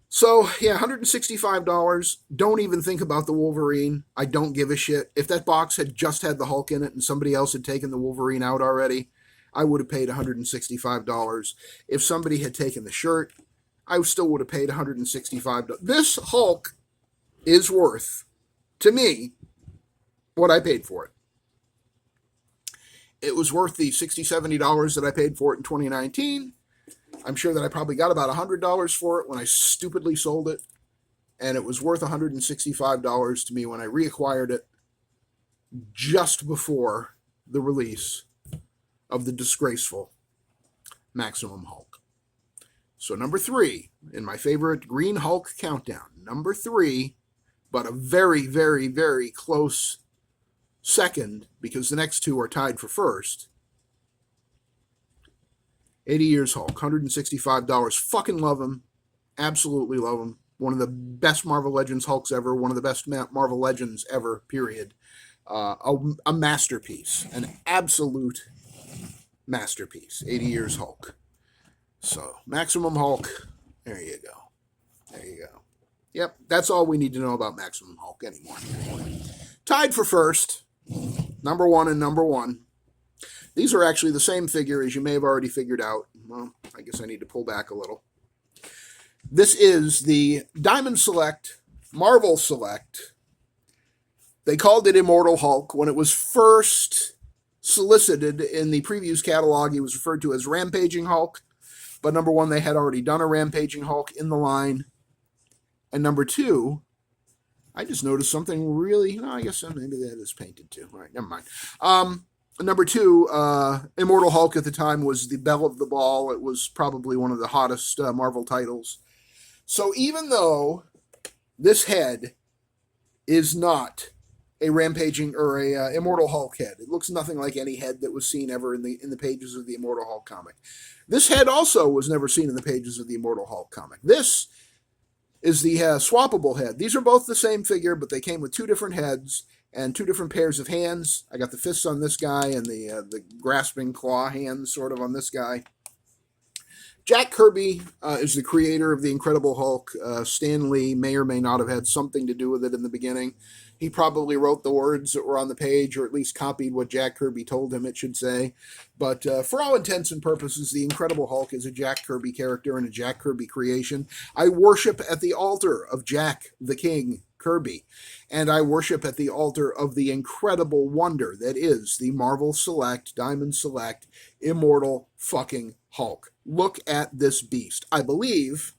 A: So, yeah, $165. Don't even think about the Wolverine. I don't give a shit. If that box had just had the Hulk in it and somebody else had taken the Wolverine out already, I would have paid $165. If somebody had taken the shirt, I still would have paid $165. This Hulk is worth, to me, what I paid for it. It was worth the $60, $70 that I paid for it in 2019. I'm sure that I probably got about $100 for it when I stupidly sold it. And it was worth $165 to me when I reacquired it just before the release of the disgraceful Maximum Hulk. So number 3 in my favorite Green Hulk countdown. Number 3, but a very, very, very close second because the next two are tied for first. 80 Years Hulk, $165. Fucking love him. Absolutely love him. One of the best Marvel Legends Hulks ever. One of the best Marvel Legends ever, period. A masterpiece. An absolute masterpiece. 80 Years Hulk. So, Maximum Hulk. There you go. There you go. Yep, that's all we need to know about Maximum Hulk anymore. Tied for first. Number 1 and number 1. These are actually the same figure, as you may have already figured out. Well, I guess I need to pull back a little. This is the Diamond Select, Marvel Select. They called it Immortal Hulk. When it was first solicited in the previews catalog, he was referred to as Rampaging Hulk. But number 1, they had already done a Rampaging Hulk in the line. And number 2, I just noticed something really... No, I guess maybe that is painted too. All right, never mind. Number 2, Immortal Hulk at the time was the belle of the ball. It was probably one of the hottest Marvel titles. So even though this head is not a Rampaging or a Immortal Hulk head, it looks nothing like any head that was seen ever in the pages of the Immortal Hulk comic. This head also was never seen in the pages of the Immortal Hulk comic. This is the swappable head. These are both the same figure, but they came with 2 different heads and 2 different pairs of hands. I got the fists on this guy and the grasping claw hands sort of on this guy. Jack Kirby is the creator of the Incredible Hulk. Stan Lee may or may not have had something to do with it in the beginning. He probably wrote the words that were on the page, or at least copied what Jack Kirby told him it should say. But for all intents and purposes, the Incredible Hulk is a Jack Kirby character and a Jack Kirby creation. I worship at the altar of Jack the King Kirby, and I worship at the altar of the incredible wonder that is the Marvel Select, Diamond Select, Immortal fucking Hulk. Look at this beast. I believe...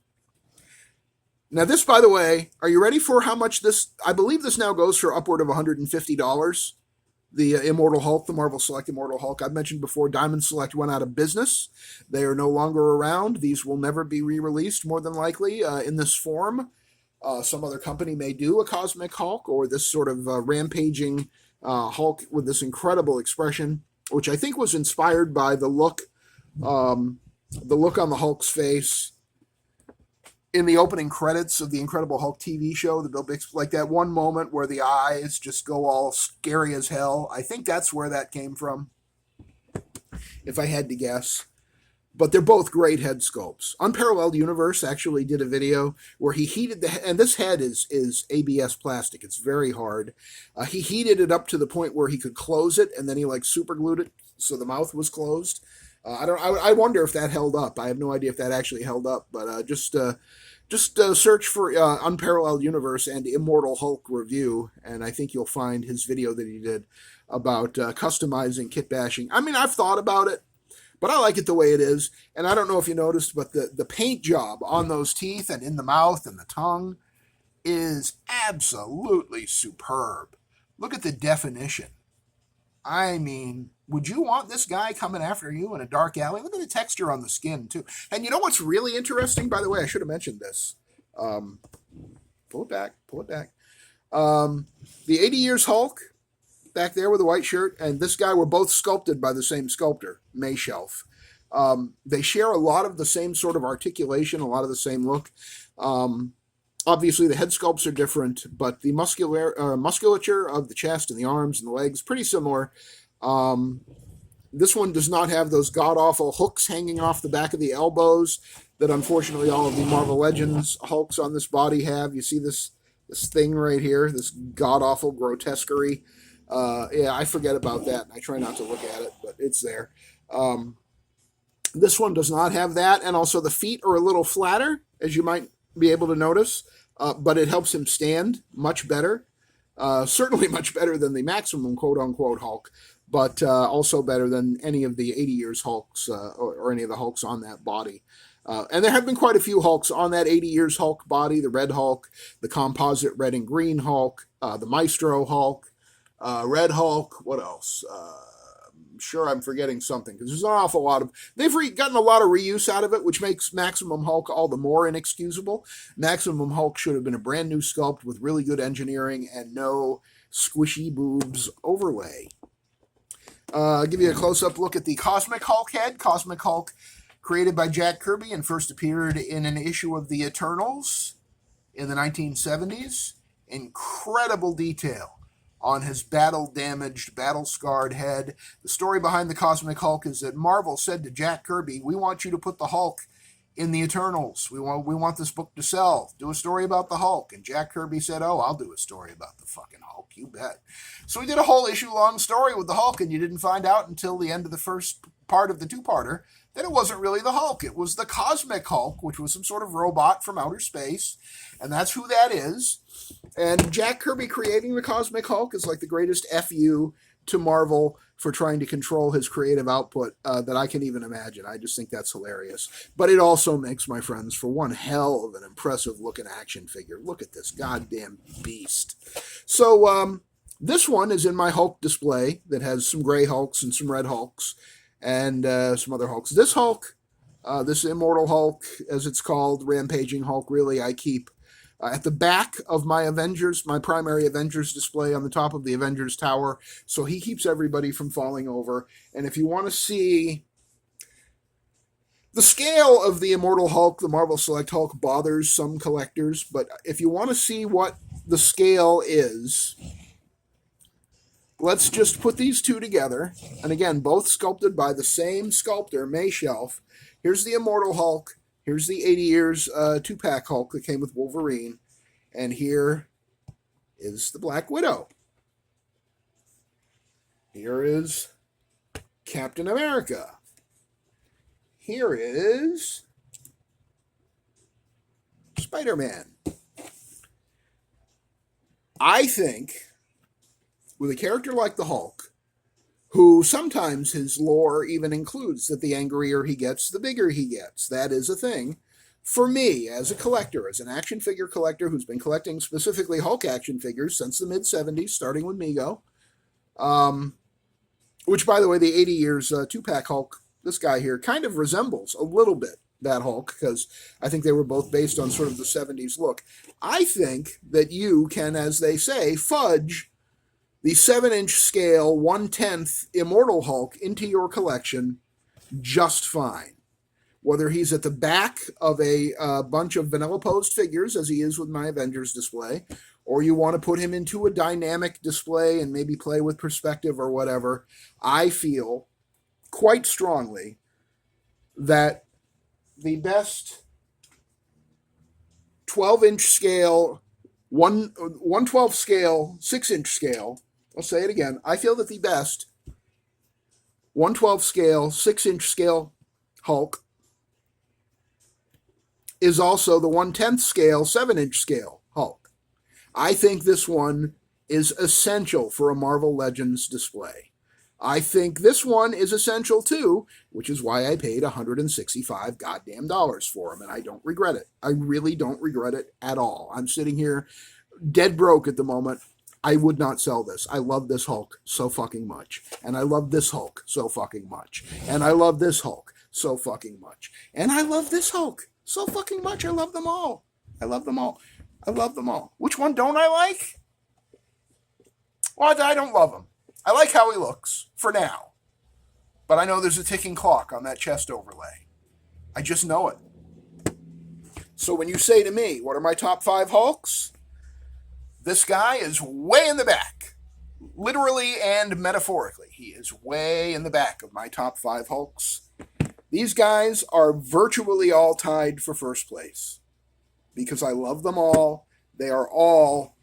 A: Now this, by the way, are you ready for how much this... I believe this now goes for upward of $150. The Immortal Hulk, the Marvel Select Immortal Hulk. I've mentioned before, Diamond Select went out of business. They are no longer around. These will never be re-released, more than likely, in this form. Some other company may do a Cosmic Hulk or this sort of rampaging Hulk with this incredible expression, which I think was inspired by the look on the Hulk's face in the opening credits of the Incredible Hulk TV show, the Bill Bixby, like that one moment where the eyes just go all scary as hell. I think that's where that came from, if I had to guess. But they're both great head sculpts. Unparalleled Universe actually did a video where he heated the head, and this head is ABS plastic. It's very hard. He heated it up to the point where he could close it, and then he like super glued it so the mouth was closed. I wonder if that held up. I have no idea if that actually held up, but just search for Unparalleled Universe and Immortal Hulk review, and I think you'll find his video that he did about customizing kit bashing. I mean, I've thought about it, but I like it the way it is. And I don't know if you noticed, but the paint job on those teeth and in the mouth and the tongue is absolutely superb. Look at the definition. I mean, would you want this guy coming after you in a dark alley? Look at the texture on the skin, too. And you know what's really interesting? By the way, I should have mentioned this. Pull it back. The 80 Years Hulk, back there with the white shirt, and this guy were both sculpted by the same sculptor, Mayshelf. They share a lot of the same sort of articulation, a lot of the same look. Obviously, the head sculpts are different, but the musculature of the chest and the arms and the legs pretty similar. This one does not have those god-awful hooks hanging off the back of the elbows that unfortunately all of the Marvel Legends Hulks on this body have. You see this thing right here, this god-awful grotesquerie. Yeah, I forget about that. I try not to look at it, but it's there. This one does not have that, and also the feet are a little flatter, as you might be able to notice, but it helps him stand much better. Certainly much better than the Maximum quote-unquote Hulk, but also better than any of the 80 Years Hulks or any of the Hulks on that body. And there have been quite a few Hulks on that 80 Years Hulk body, the Red Hulk, the composite red and green Hulk, the Maestro Hulk, Red Hulk, what else? I'm sure I'm forgetting something because there's an awful lot of... They've gotten a lot of reuse out of it, which makes Maximum Hulk all the more inexcusable. Maximum Hulk should have been a brand new sculpt with really good engineering and no squishy boobs overlay. I'll give you a close-up look at the Cosmic Hulk head. Cosmic Hulk, created by Jack Kirby and first appeared in an issue of the Eternals in the 1970s. Incredible detail on his battle-damaged, battle-scarred head. The story behind the Cosmic Hulk is that Marvel said to Jack Kirby, we want you to put the Hulk in the Eternals. We want this book to sell. Do a story about the Hulk. And Jack Kirby said, oh, I'll do a story about the fucking Hulk. You bet. So we did a whole issue-long story with the Hulk, and you didn't find out until the end of the first part of the two-parter that it wasn't really the Hulk. It was the Cosmic Hulk, which was some sort of robot from outer space, and that's who that is. And Jack Kirby creating the Cosmic Hulk is like the greatest FU to Marvel for trying to control his creative output that I can even imagine. I just think that's hilarious. But it also makes, my friends, for one hell of an impressive-looking action figure. Look at this goddamn beast. So this one is in my Hulk display that has some gray Hulks and some red Hulks and some other Hulks. This Hulk, this Immortal Hulk, as it's called, Rampaging Hulk, really I keep at the back of my Avengers, my primary Avengers display on the top of the Avengers Tower. So he keeps everybody from falling over. And if you want to see the scale of the Immortal Hulk, the Marvel Select Hulk bothers some collectors. But if you want to see what the scale is, let's just put these two together. And again, both sculpted by the same sculptor, Mayshelf. Here's the Immortal Hulk. Here's the 80 Years two-pack Hulk that came with Wolverine. And here is the Black Widow. Here is Captain America. Here is Spider-Man. I think with a character like the Hulk, who sometimes his lore even includes that the angrier he gets, the bigger he gets. That is a thing. For me, as a collector, as an action figure collector who's been collecting specifically Hulk action figures since the mid-'70s, starting with Mego, which, by the way, the 80 Years two-pack Hulk, this guy here, kind of resembles a little bit that Hulk, because I think they were both based on sort of the 70s look. I think that you can, as they say, fudge the 7-inch scale 1/10 Immortal Hulk into your collection just fine. whether he's at the back of a bunch of vanilla posed figures, as he is with my Avengers display, or you want to put him into a dynamic display and maybe play with perspective or whatever, I feel quite strongly that the best 12-inch scale, 1/12 scale, 6-inch scale, I'll say it again, I feel that the best 1/12 scale, 6-inch scale Hulk is also the 1/10 scale, 7-inch scale Hulk. I think this one is essential for a Marvel Legends display. I think this one is essential too, which is why I paid $165 goddamn dollars for him, and I don't regret it. I really don't regret it at all. I'm sitting here dead broke at the moment. I would not sell this. I love this Hulk so fucking much. And I love this Hulk so fucking much. And I love this Hulk so fucking much. And I love this Hulk so fucking much. I love them all. I love them all. I love them all. Which one don't I like? Well, I don't love him. I like how he looks, for now. But I know there's a ticking clock on that chest overlay. I just know it. So when you say to me, what are my top 5 Hulks? This guy is way in the back. Literally and metaphorically. He is way in the back of my top 5 Hulks. These guys are virtually all tied for first place. Because I love them all. They are all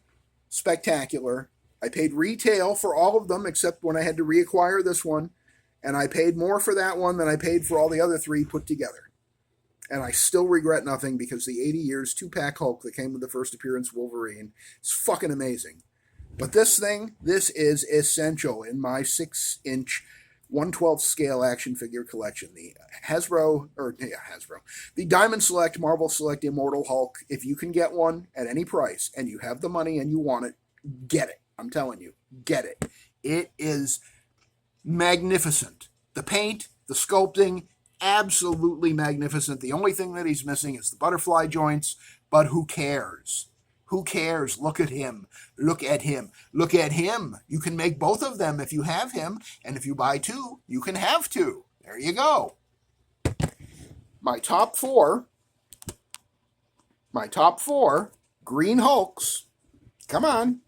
A: spectacular. I paid retail for all of them except when I had to reacquire this one. And I paid more for that one than I paid for all the other 3 put together. And I still regret nothing because the 80 years 2-pack Hulk that came with the first appearance Wolverine is fucking amazing. But this thing, this is essential in my 6-inch 1/12 scale action figure collection. The Hasbro, the Diamond Select, Marvel Select Immortal Hulk. If you can get one at any price and you have the money and you want it, get it. I'm telling you, get it. It is magnificent. The paint, the sculpting, absolutely magnificent. The only thing that he's missing is the butterfly joints, but who cares? Who cares? Look at him. Look at him. Look at him. You can make both of them if you have him, and if you buy 2, you can have 2. There you go. My top 4 Green Hulks, come on,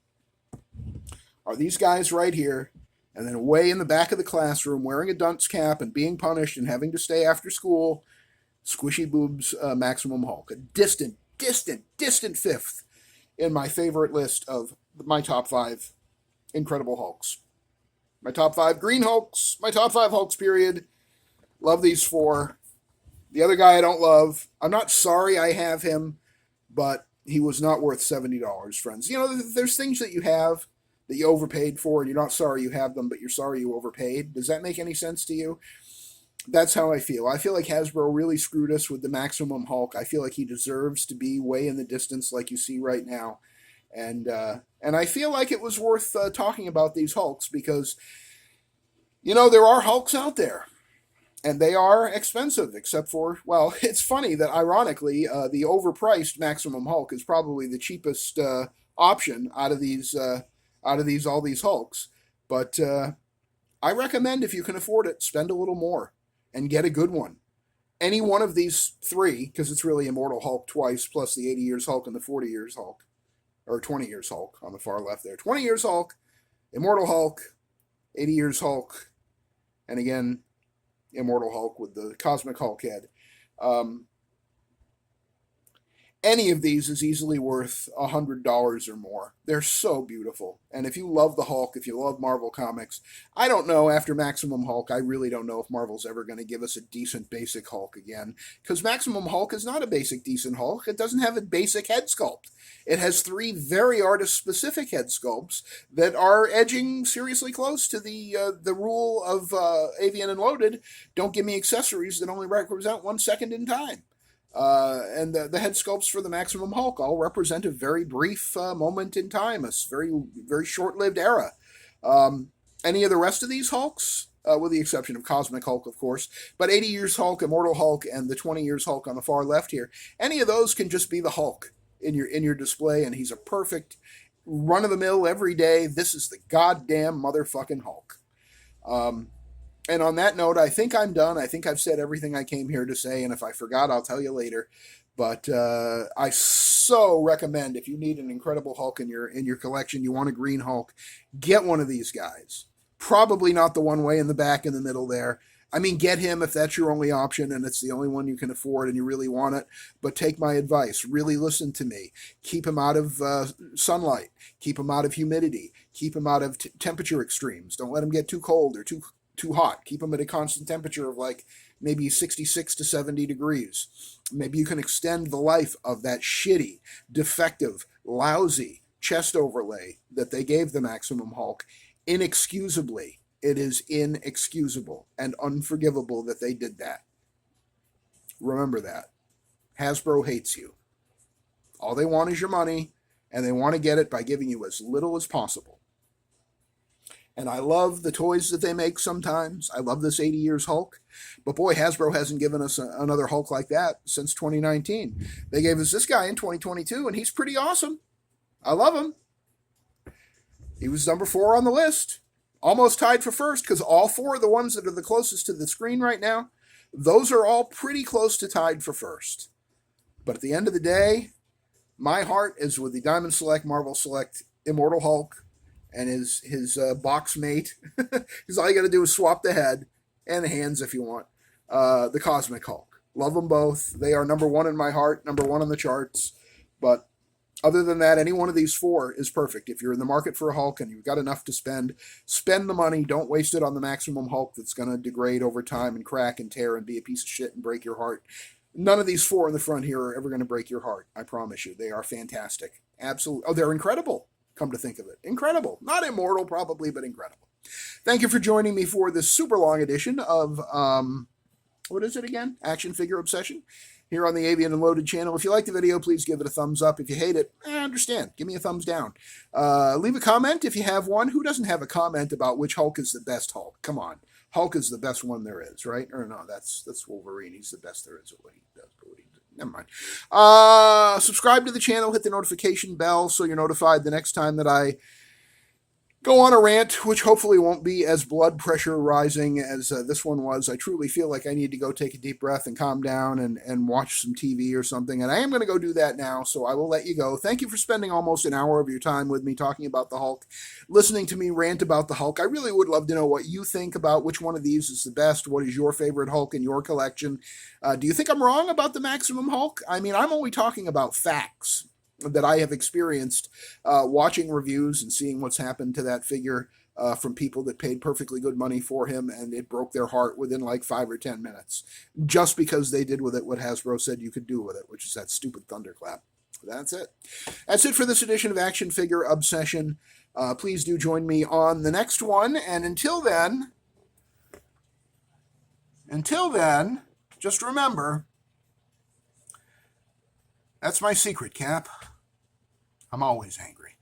A: are these guys right here. And then way in the back of the classroom, wearing a dunce cap and being punished and having to stay after school, Squishy Boobs Maximum Hulk. A distant 5th in my favorite list of my top 5 Incredible Hulks. My top 5 Green Hulks, my top 5 Hulks, period. Love these 4. The other guy I don't love. I'm not sorry I have him, but he was not worth $70, friends. You know, there's things that you have that you overpaid for, and you're not sorry you have them, but you're sorry you overpaid. Does that make any sense to you? That's how I feel. I feel like Hasbro really screwed us with the Maximum Hulk. I feel like he deserves to be way in the distance like you see right now. And I feel like it was worth talking about these Hulks because, you know, there are Hulks out there. And they are expensive, except for, well, it's funny that ironically, the overpriced Maximum Hulk is probably the cheapest option out of these all these Hulks. But I recommend, if you can afford it, spend a little more and get a good one. Any one of these 3, because it's really Immortal Hulk twice, plus the 80 years Hulk and the 40 years Hulk, or 20 years Hulk on the far left there. 20 years Hulk, Immortal Hulk, 80 years Hulk, and again, Immortal Hulk with the Cosmic Hulk head. Any of these is easily worth $100 or more. They're so beautiful. And if you love the Hulk, if you love Marvel Comics, I don't know, after Maximum Hulk, I really don't know if Marvel's ever going to give us a decent basic Hulk again. Because Maximum Hulk is not a basic decent Hulk. It doesn't have a basic head sculpt. It has 3 very artist-specific head sculpts that are edging seriously close to the rule of Avian and Loaded. Don't give me accessories that only represent 1 second in time. And the head sculpts for the Maximum Hulk all represent a very brief moment in time, a very, very short-lived era. Any of the rest of these Hulks, with the exception of Cosmic Hulk, of course, but 80 years Hulk, Immortal Hulk, and the 20 years Hulk on the far left here, any of those can just be the Hulk in your display, and he's a perfect run-of-the-mill every day. This is the goddamn motherfucking Hulk. And on that note, I think I'm done. I think I've said everything I came here to say, and if I forgot, I'll tell you later. But I so recommend, if you need an Incredible Hulk in your collection, you want a Green Hulk, get one of these guys. Probably not the one way in the back in the middle there. I mean, get him if that's your only option and it's the only one you can afford and you really want it. But take my advice. Really listen to me. Keep him out of sunlight. Keep him out of humidity. Keep him out of temperature extremes. Don't let him get too cold or too hot. Keep them at a constant temperature of like maybe 66 to 70 degrees. Maybe you can extend the life of that shitty, defective, lousy chest overlay that they gave the Maximum Hulk inexcusably. It is inexcusable and unforgivable that they did that. Remember that. Hasbro hates you. All they want is your money, and they want to get it by giving you as little as possible. And I love the toys that they make sometimes. I love this 80 Years Hulk. But boy, Hasbro hasn't given us another Hulk like that since 2019. They gave us this guy in 2022, and he's pretty awesome. I love him. He was number 4 on the list. Almost tied for first, because all 4 of the ones that are the closest to the screen right now, those are all pretty close to tied for first. But at the end of the day, my heart is with the Diamond Select, Marvel Select, Immortal Hulk, and his box mate. Because all you got to do is swap the head and the hands if you want. The Cosmic Hulk. Love them both. They are number 1 in my heart, number 1 on the charts. But other than that, any one of these 4 is perfect. If you're in the market for a Hulk and you've got enough to spend the money. Don't waste it on the Maximum Hulk that's going to degrade over time and crack and tear and be a piece of shit and break your heart. None of these 4 in the front here are ever going to break your heart. I promise you. They are fantastic. Absolutely. Oh, they're incredible. Come to think of it. Incredible. Not immortal, probably, but incredible. Thank you for joining me for this super long edition of, what is it again? Action Figure Obsession here on the Avian and Loaded channel. If you like the video, please give it a thumbs up. If you hate it, I understand. Give me a thumbs down. Leave a comment if you have one. Who doesn't have a comment about which Hulk is the best Hulk? Come on. Hulk is the best one there is, right? Or no, that's Wolverine. He's the best there is at what he does. Never mind. Subscribe to the channel. Hit the notification bell so you're notified the next time that I go on a rant, which hopefully won't be as blood pressure rising as this one was. I truly feel like I need to go take a deep breath and calm down and watch some TV or something. And I am going to go do that now, so I will let you go. Thank you for spending almost an hour of your time with me talking about the Hulk, listening to me rant about the Hulk. I really would love to know what you think about which one of these is the best. What is your favorite Hulk in your collection? Do you think I'm wrong about the Maximum Hulk? I mean, I'm only talking about facts that I have experienced watching reviews and seeing what's happened to that figure from people that paid perfectly good money for him, and it broke their heart within like 5 or 10 minutes just because they did with it what Hasbro said you could do with it, which is that stupid thunderclap. That's it. That's it for this edition of Action Figure Obsession. Please do join me on the next one, and until then, just remember, that's my secret, Cap. I'm always angry.